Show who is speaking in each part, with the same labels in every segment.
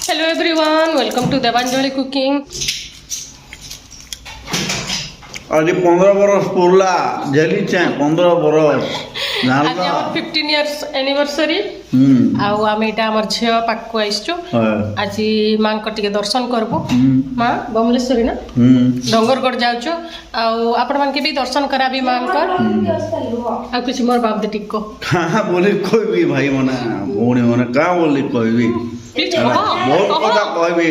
Speaker 1: Hello everyone, welcome to Devanjali Cooking.
Speaker 2: अरे 15 बरस पुरला झेली छे 15 बरस
Speaker 1: आज हमर 15 इयर्स एनिवर्सरी आउ आम एटा हमर झियो पाकको आइछु आज मां को टिके दर्शन करबो मां बमलेश्वरी ना डंगरगढ़ जाउछु आउ आपण मान के भी दर्शन कराबी मां कर आ कुछ मोर बाप दे टिको
Speaker 2: कहां बोली कोई भी भाई मने भौणी मने का बोली कोई भी बहुत कथा कहबी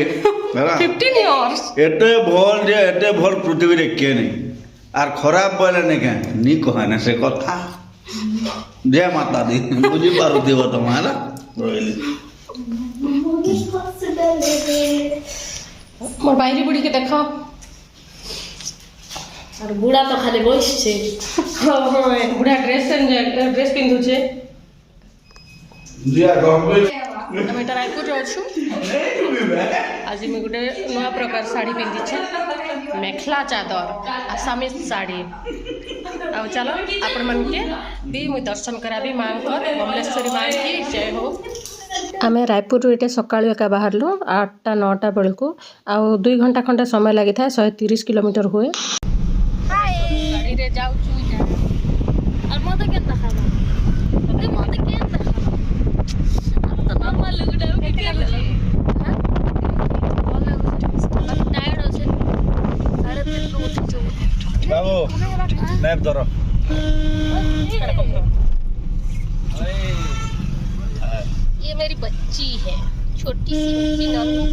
Speaker 1: 15 इयर्स
Speaker 2: एते भल जे एते भल पृथ्वी रे के नहीं आर खराब बोले नहीं क्या नी कह ना से कथा जय माता दी बुझी पारुथिव तुम्हारा रोइली
Speaker 1: मोर बाइरी बुढ़ी के देखो
Speaker 3: और बुढ़ा तो खाली बस छे
Speaker 1: बुढ़ा ड्रेस पिंधु छे
Speaker 2: दिया गंभीर
Speaker 1: हम एटा रायपुर जाउछु आज मैं गोटे नया प्रकार साड़ी पिंधि छे मेखला चादर आसामी साड़ी आ चलो आपण मन के भी मुई दर्शन कराबी मां को बमलेश्वरी मां की जय हो आमे रायपुर एटे सकाळु एका बाहरलु 8टा 9टा बेलको आ 2 घंटा खंडे समय लागि था 130 किलोमीटर हुए गाड़ी रे जाउछु
Speaker 3: और मत केन खाबा अरे मत केन खाबा अब तो नॉर्मल लुगडा के केन हां बोल टायर्ड हो छे 3:30 को उठी छो
Speaker 2: बाबू मैप धरो
Speaker 1: ये मेरी बच्ची है छोटी सी नन्ही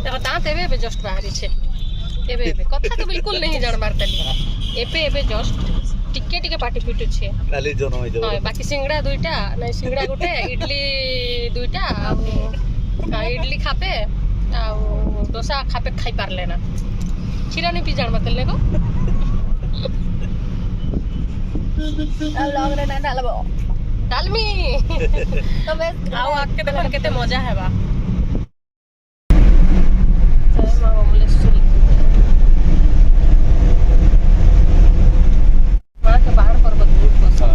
Speaker 1: देखो दांत एबे जस्ट बाहरी छे एबे कथा तो बिल्कुल नहीं जान मारतली एबे जस्ट टिके टिके पाटी पिटु छे
Speaker 2: खाली जनो होई जाबो
Speaker 1: बाकी सिंगड़ा दुईटा नहीं सिंगड़ा गुटे इडली दुईटा आ इडली खापे आ डोसा खापे खाई पार लेना खीरा नहीं पी जान मतले को
Speaker 3: लग रे ना डालबो
Speaker 1: डालमी
Speaker 3: तो बस
Speaker 1: आओ आके देखो केते मजा है बा जय मां बमलेश्वरी मां के पहाड़ पर्वत बहुत पसंद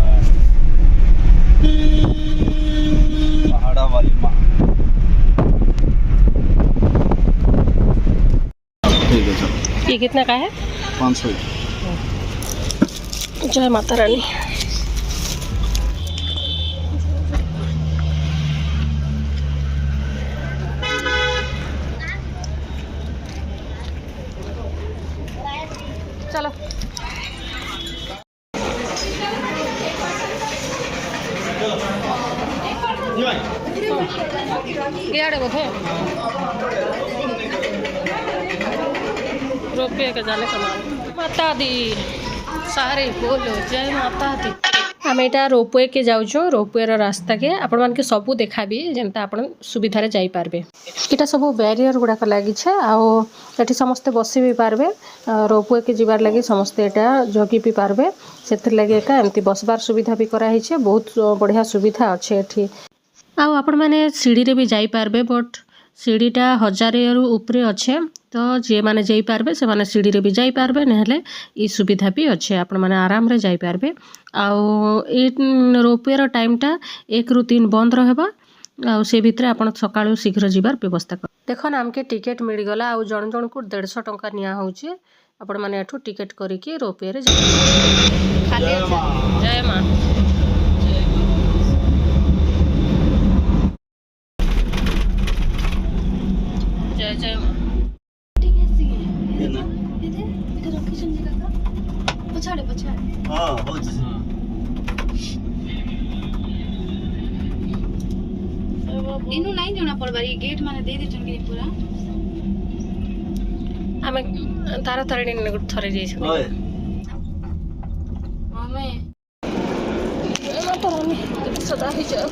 Speaker 2: पहाड़ा वाली मां ठीक है सर
Speaker 1: ये कितना का है
Speaker 2: 500
Speaker 1: जय माता रानी चलो यार वो रोपे के जाने का माता दी सारे बोलो जय माता दी आम यहाँ रोपवे के जाऊँ रोपवे रास्ता के आपण मान के सबू देखाबी जेनता आपण सुविधा जाई पारबे इटा सब बैरियर गुड़ाक लगी आठी समस्ते बसी भी पारबे रोपवे के जीवार लगी समस्ते यहाँ जगी भी पारबे से लगे एका एमती बसबार सुविधा भी कराई बहुत बढ़िया सुविधा अच्छे एठी आपण मैंने सीढ़ी रे भी जाई पारबे बट सीढ़ीटा 1000 ऊपर अच्छे तो जे माने जाई पारबे से माने सीढ़ी रे भी जाई पारबे नहले ई सुविधा भी अच्छे आपण माने आराम रे जाई पारबे आउ ए रोपवे रो टाइमटा 1 ରୁ 3 बंद रहबा आउ से भितरे आपण सकाळु शीघ्र जीवार व्यवस्था कर देखो ना हमके टिकट मिल गला आउ जण जण को 150 टंका निया होउचे आपण माने एठू टिकट करी के रोपवे रे जाई खाली जय मां जय जय मां
Speaker 3: ठीक है सी ये ना इधर लोकेशन जगह का पछाड़े
Speaker 2: हां बहुत
Speaker 3: इनु नहीं जणा पड़बा ये गेट माने दे दे चन के पूरा
Speaker 1: हमें तारा तारणी ने थरे जाई छै
Speaker 2: ओए
Speaker 3: हमें
Speaker 1: माता रानी सदा ही जाओ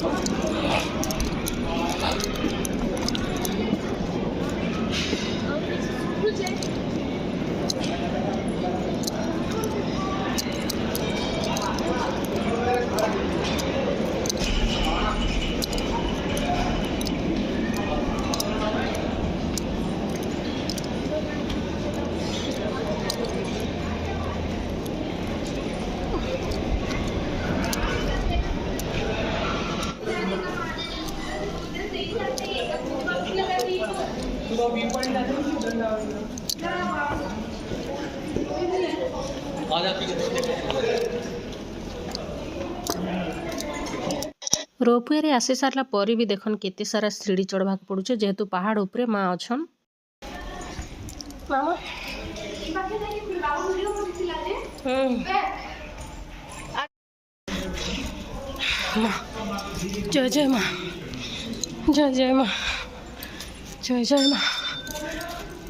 Speaker 1: रोपवे आसी सारा पर भी देखन केते सारा सीढ़ी चढ़वा पड़ुचे जेहेतु पहाड़ उपरे माँ अछन। मामा जय जय माँ, जय जय माँ, जय जय माँ,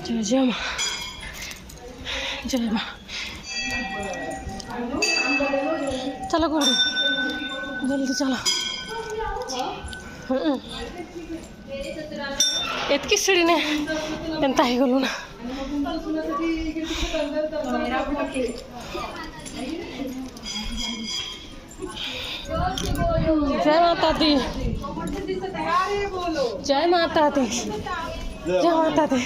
Speaker 1: जय जय माँ, जय माँ। चलो गोड़ी जल्दी चलो। एतकी सीढ़ी ने एंता ही गलु ना। जय माता दी, जय माता दी, जय माता दी।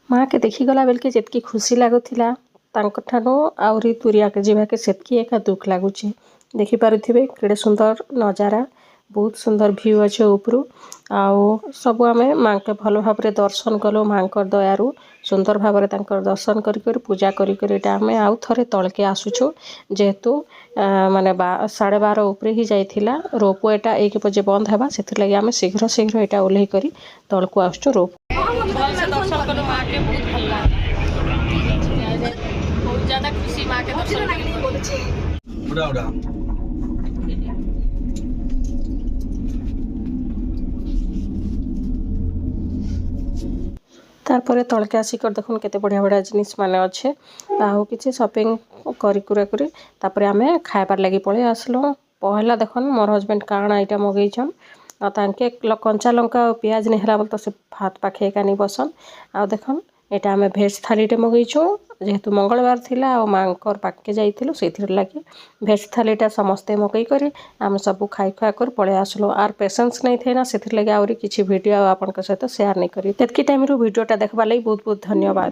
Speaker 1: माँ के देखीगला बेल के जितकी खुशी लगुला तांकठानु आउरी तुरिया के जीवा के सेतकी एका दुख लगुच। देखिपे केड़े सुंदर नजारा, बहुत सुंदर व्यू अच्छे उपरू आउ सब आम माँ के भल भाव दर्शन कलु। माँ दयारु सुंदर भाव दर्शन कर पूजा करें आउ थे तलके आसुचु जेहेतु माने 12:30 उपरे ही जाइथिला। रोपवेटा 1 बजे बंद हेबा से लगी आम शीघ्र शीघ्र यहाँ ओह्ल कर तलको आसुचु। रोप दर्शन कलु माँ के बहुत भल लगा, बहुत ज्यादा खुशी माँ के दर्शन। तारपरे तलके आसिकर देखुन केते बढ़िया बढ़िया जिनिस माने अच्छे आउ किसी शॉपिंग करी तापरे आमे खाइबार लगी पळे आसलो। पहला देखन मोर हस्बैंड काण आइटा मगैछन आ तांके कंचा लंका और प्याज नहीं हला बोल तो से भात पाखे एका नहीं बसन। आ देखन एटा आमे भेज थालीटे मगैछु जेहेतु मंगलवार थिला आ मांकर पाके जाइथिलु सेथिर लागि भेज थालीटा समस्ते मगै करी आम सब खाई खुआ कर पळे आसलो। आर पेशेंस नहीं थे ना सेथिर लागि आउरी किछि वीडियो आपन के सहित शेयर नहीं करी। तेतकी टाइम रो वीडियोटा देखबा लागि बहुत बहुत धन्यवाद।